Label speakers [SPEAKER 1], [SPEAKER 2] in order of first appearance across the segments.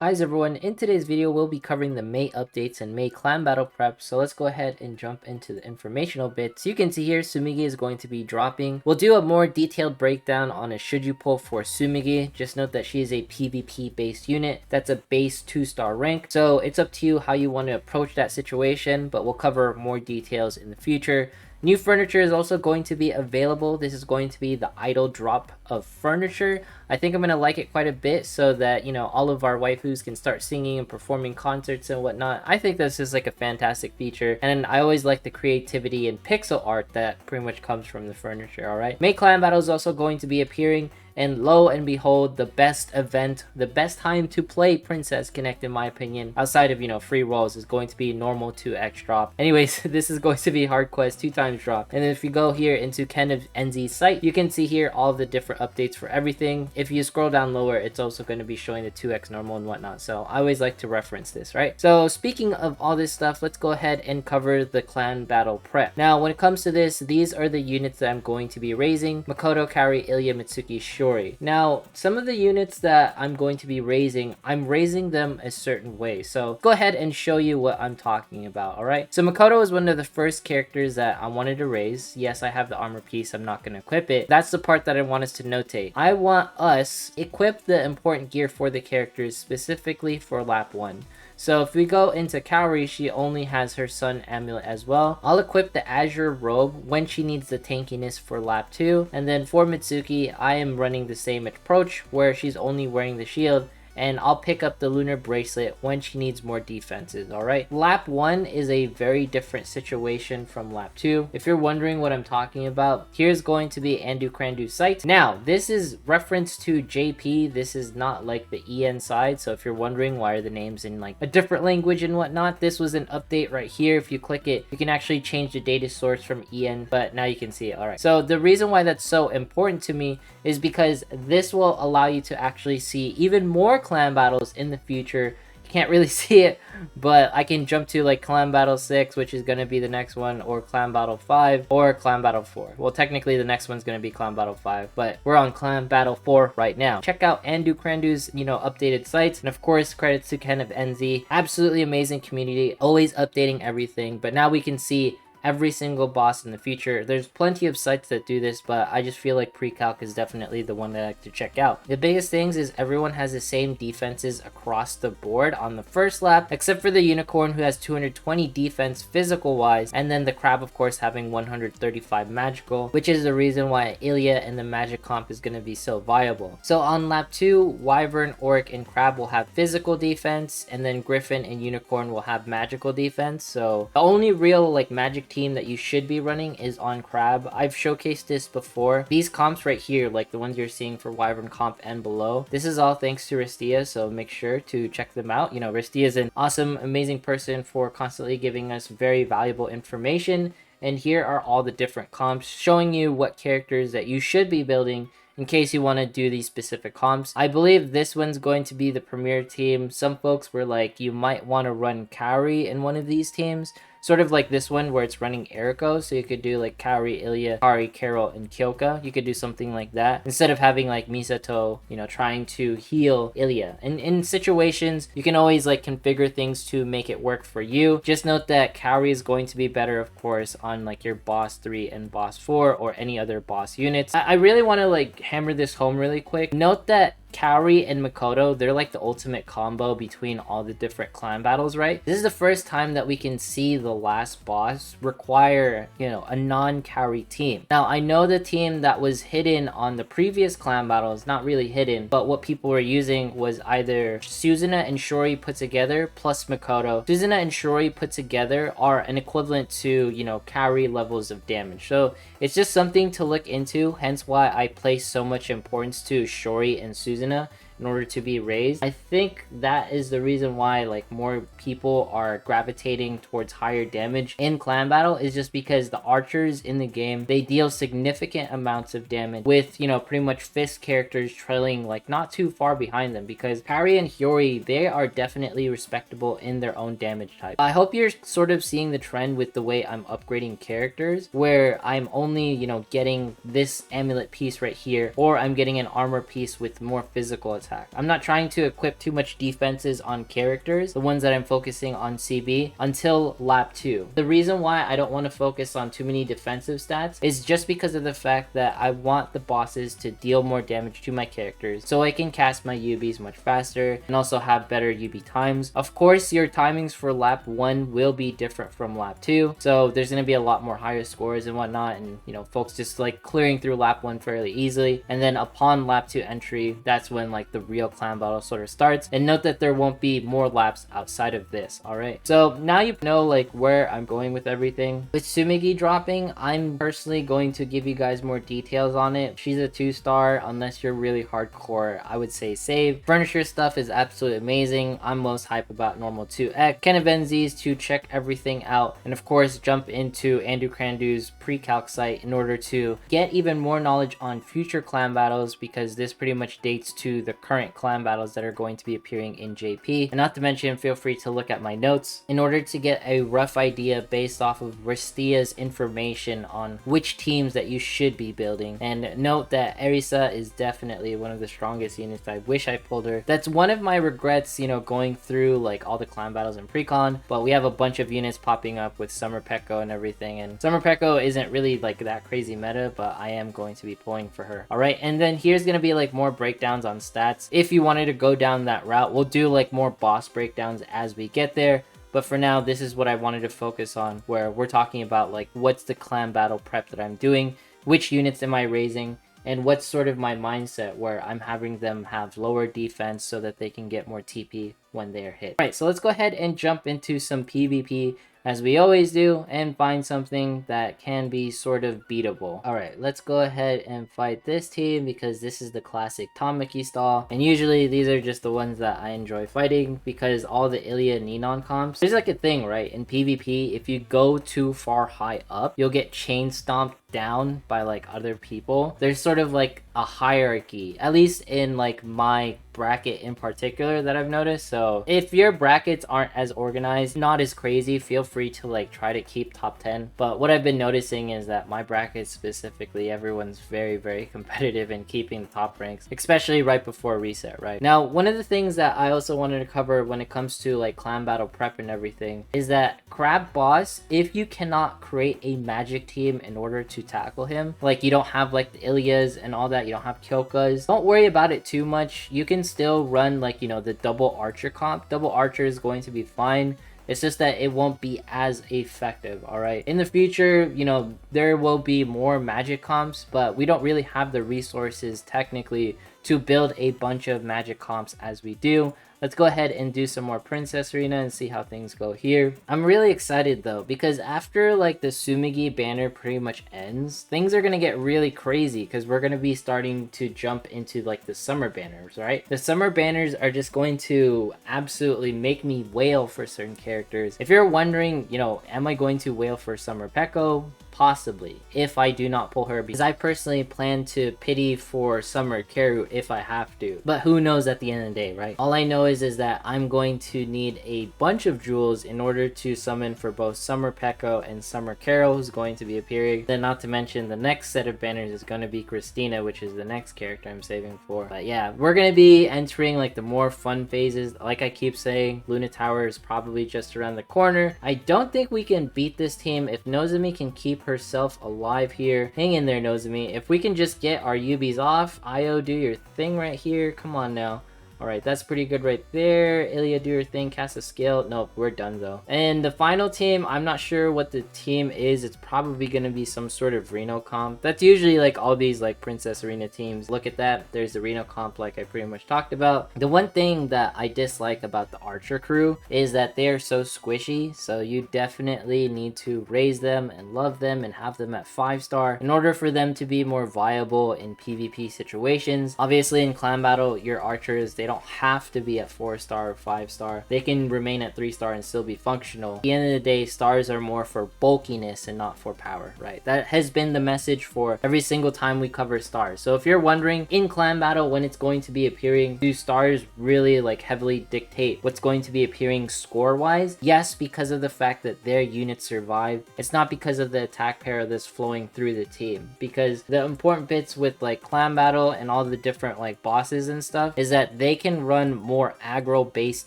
[SPEAKER 1] Hi everyone, in today's video we'll be covering the May updates and May clan battle prep, so let's go ahead and jump into the informational bits. You can see here Tsumigi is going to be dropping. We'll do a more detailed breakdown on a should you pull for Tsumigi. Just note that she is a PvP based unit. That's a base 2-star rank, so it's up to you how you want to approach that situation, but we'll cover more details in the future. New furniture is also going to be available. This is going to be the idle drop of furniture. I think I'm going to like it quite a bit so that, you know, all of our waifus can start singing and performing concerts and whatnot. I think this is like a fantastic feature, and I always like the creativity and pixel art that pretty much comes from the furniture, alright? May Clan Battle is also going to be appearing, and lo and behold, the best event, the best time to play Princess Connect in my opinion, outside of, you know, free rolls, is going to be normal 2x drop. Anyways, this is going to be hard quest 2x drop. And then if you go here into Ken of NZ's site, you can see here all of the different updates for everything. If you scroll down lower, it's also going to be showing the 2x normal and whatnot. So I always like to reference this, right? So speaking of all this stuff, let's go ahead and cover the clan battle prep. Now, when it comes to this, these are the units that I'm going to be raising: Makoto, Kaori, Ilya, Mitsuki, Shuri. Now, some of the units that I'm going to be raising, I'm raising them a certain way. So go ahead and show you what I'm talking about, alright? So Makoto is one of the first characters that I wanted to raise. Yes, I have the armor piece. I'm not going to equip it. That's the part that I want us to notate. I want us equip the important gear for the characters specifically for lap 1. So if we go into Kaori, she only has her sun amulet as well. I'll equip the azure robe when she needs the tankiness for lap 2. And then for Mitsuki, I am running the same approach where she's only wearing the shield, and I'll pick up the lunar bracelet when she needs more defenses, alright? Lap 1 is a very different situation from lap 2. If you're wondering what I'm talking about, here's going to be Andu Krandu's site. Now, this is reference to JP. This is not like the EN side, so if you're wondering why are the names in like a different language and whatnot, this was an update right here. If you click it, you can actually change the data source from EN, but now you can see it, alright? So the reason why that's so important to me is because this will allow you to actually see even more clan battles in the future. You can't really see it, but I can jump to like clan battle 6, which is going to be the next one, or clan battle 5, or clan battle 4. Well, technically the next one's going to be clan battle 5, but we're on clan battle 4 right now. Check out Andu Krandu's, you know, updated sites, and of course credits to Ken of NZ. Absolutely amazing community, always updating everything. But now we can see every single boss in the future. There's plenty of sites that do this, but I just feel like Precalc is definitely the one that I like to check out. The biggest things is everyone has the same defenses across the board on the first lap, except for the unicorn, who has 220 defense physical wise, and then the crab of course having 135 magical, which is the reason why Ilya and the magic comp is going to be so viable. So on lap 2, Wyvern, Oric, and Crab will have physical defense, and then Griffin and Unicorn will have magical defense. So the only real like magic team that you should be running is on Crab. I've showcased this before. These comps right here, like the ones you're seeing for Wyvern comp and below, this is all thanks to Ristia, so make sure to check them out. You know, Ristia is an awesome, amazing person for constantly giving us very valuable information. And here are all the different comps showing you what characters that you should be building in case you want to do these specific comps. I believe this one's going to be the premier team. Some folks were like, you might want to run Kaori in one of these teams. Sort of like this one where it's running Eriko, so you could do like Kaori, Ilya, Kari, Carol, and Kyoka. You could do something like that instead of having like Misato, you know, trying to heal Ilya. And in situations, you can always like configure things to make it work for you. Just note that Kaori is going to be better, of course, on like your boss 3 and boss 4 or any other boss units. I really want to like hammer this home really quick. Note that Kaori and Makoto, they're like the ultimate combo between all the different clan battles, right? This is the first time that we can see the last boss require, you know, a non-Kaori team. Now, I know the team that was hidden on the previous clan battle is not really hidden, but what people were using was either Suzuna and Shuri put together plus Makoto. Suzuna and Shuri put together are an equivalent to, you know, Kaori levels of damage. So it's just something to look into, hence why I place so much importance to Shuri and Suzuna in order to be raised. I think that is the reason why like more people are gravitating towards higher damage in clan battle, is just because the archers in the game, they deal significant amounts of damage with, you know, pretty much fist characters trailing like not too far behind them, because Kaori and Hiyori, they are definitely respectable in their own damage type. I hope you're sort of seeing the trend with the way I'm upgrading characters, where I'm only, you know, getting this amulet piece right here, or I'm getting an armor piece with more physical attack attack. I'm not trying to equip too much defenses on characters, the ones that I'm focusing on CB, until lap 2. The reason why I don't want to focus on too many defensive stats is just because of the fact that I want the bosses to deal more damage to my characters so I can cast my UBs much faster and also have better UB times. Of course, your timings for lap 1 will be different from lap 2, so there's going to be a lot more higher scores and whatnot, and you know, folks just like clearing through lap 1 fairly easily, and then upon lap 2 entry, that's when like the real clan battle sort of starts. And note that there won't be more laps outside of this. All right, so now you know like where I'm going with everything. With Tsumigi dropping, I'm personally going to give you guys more details on it. She's a 2-star. Unless you're really hardcore, I would say save. Furniture stuff is absolutely amazing. I'm most hype about normal 2x. Kenevenzis to check everything out, and of course jump into Andrew Crandu's pre-calc site in order to get even more knowledge on future clan battles, because this pretty much dates to the current clan battles that are going to be appearing in JP. And not to mention, feel free to look at my notes in order to get a rough idea based off of Ristia's information on which teams that you should be building. And note that Erisa is definitely one of the strongest units. I wish I pulled her. That's one of my regrets, you know, going through like all the clan battles in Priconne, but we have a bunch of units popping up with Summer Pekko and everything, and Summer Pekko isn't really like that crazy meta, but I am going to be pulling for her. All right, and then here's gonna be like more breakdowns on stats. If you wanted to go down that route, we'll do like more boss breakdowns as we get there. But for now, this is what I wanted to focus on, where we're talking about like what's the clan battle prep that I'm doing, which units am I raising, and what's sort of my mindset where I'm having them have lower defense so that they can get more TP when they're hit. All right, so let's go ahead and jump into some PvP as we always do and find something that can be sort of beatable. All right, let's go ahead and fight this team because this is the classic Tamaki stall, and usually these are just the ones that I enjoy fighting because all the Ilya Ninon comps, there's like a thing, right? In PvP, if you go too far high up, you'll get chain stomped down by like other people. There's sort of like a hierarchy, at least in like my bracket in particular that I've noticed. So if your brackets aren't as organized, not as crazy, feel free to like try to keep top 10. But what I've been noticing is that my bracket specifically, everyone's very competitive in keeping the top ranks, especially right before reset. Right now, one of the things that I also wanted to cover when it comes to like clan battle prep and everything is that Crab Boss, if you cannot create a magic team in order to tackle him, like you don't have like the Ilyas and all that, you don't have Kyokas, don't worry about it too much. You can still run like, you know, the double archer comp. Double archer is going to be fine. It's just that it won't be as effective. All right, in the future, you know, there will be more magic comps, but we don't really have the resources technically to build a bunch of magic comps as we do. Let's go ahead and do some more Princess Arena and see how things go here. I'm really excited though, because after like the Tsumigi banner pretty much ends, things are going to get really crazy because we're going to be starting to jump into like the summer banners, right? The summer banners are just going to absolutely make me wail for certain characters. If you're wondering, you know, am I going to wail for Summer Pekko? Possibly, if I do not pull her, because I personally plan to pity for Summer Karu if I have to. But who knows at the end of the day, right? All I know is that I'm going to need a bunch of jewels in order to summon for both Summer Pekko and Summer Karu, who's going to be appearing. Then not to mention the next set of banners is going to be Christina, which is the next character I'm saving for. But yeah, we're going to be entering like the more fun phases. Like I keep saying, Luna Tower is probably just around the corner. I don't think we can beat this team if Nozomi can keep herself alive here. Hang in there, Nozomi. If we can just get our UBs off, Io, do your thing right here. Come on now. Alright, that's pretty good right there. Ilya, do your thing, cast a skill. Nope, we're done though. And the final team, I'm not sure what the team is. It's probably going to be some sort of Reno comp. That's usually like all these like Princess Arena teams. Look at that. There's the Reno comp like I pretty much talked about. The one thing that I dislike about the Archer crew is that they are so squishy. So you definitely need to raise them and love them and have them at 5-star in order for them to be more viable in PvP situations. Obviously in clan battle, your archers, they don't have to be at 4-star or 5-star. They can remain at 3-star and still be functional. At the end of the day, stars are more for bulkiness and not for power, right? That has been the message for every single time we cover stars. So if you're wondering in clan battle when it's going to be appearing, do stars really like heavily dictate what's going to be appearing score wise? Yes, because of the fact that their units survive. It's not because of the attack pair that's flowing through the team, because the important bits with like clan battle and all the different like bosses and stuff is that they can run more aggro based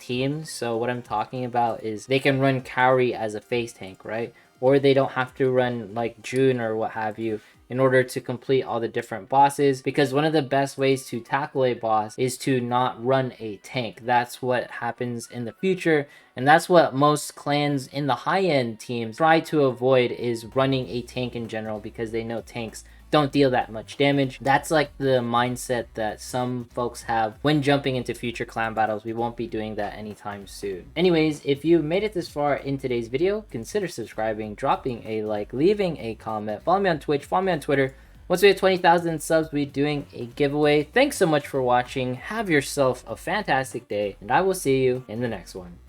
[SPEAKER 1] teams. So what I'm talking about is they can run Kaori as a face tank, right? Or they don't have to run like June or what have you in order to complete all the different bosses, because one of the best ways to tackle a boss is to not run a tank. That's what happens in the future, and that's what most clans in the high-end teams try to avoid, is running a tank in general, because they know tanks don't deal that much damage. That's like the mindset that some folks have when jumping into future clan battles. We won't be doing that anytime soon. Anyways, if you made it this far in today's video, consider subscribing, dropping a like, leaving a comment, follow me on Twitch, follow me on Twitter. Once we hit 20,000 subs, we'll be doing a giveaway. Thanks so much for watching. Have yourself a fantastic day, and I will see you in the next one.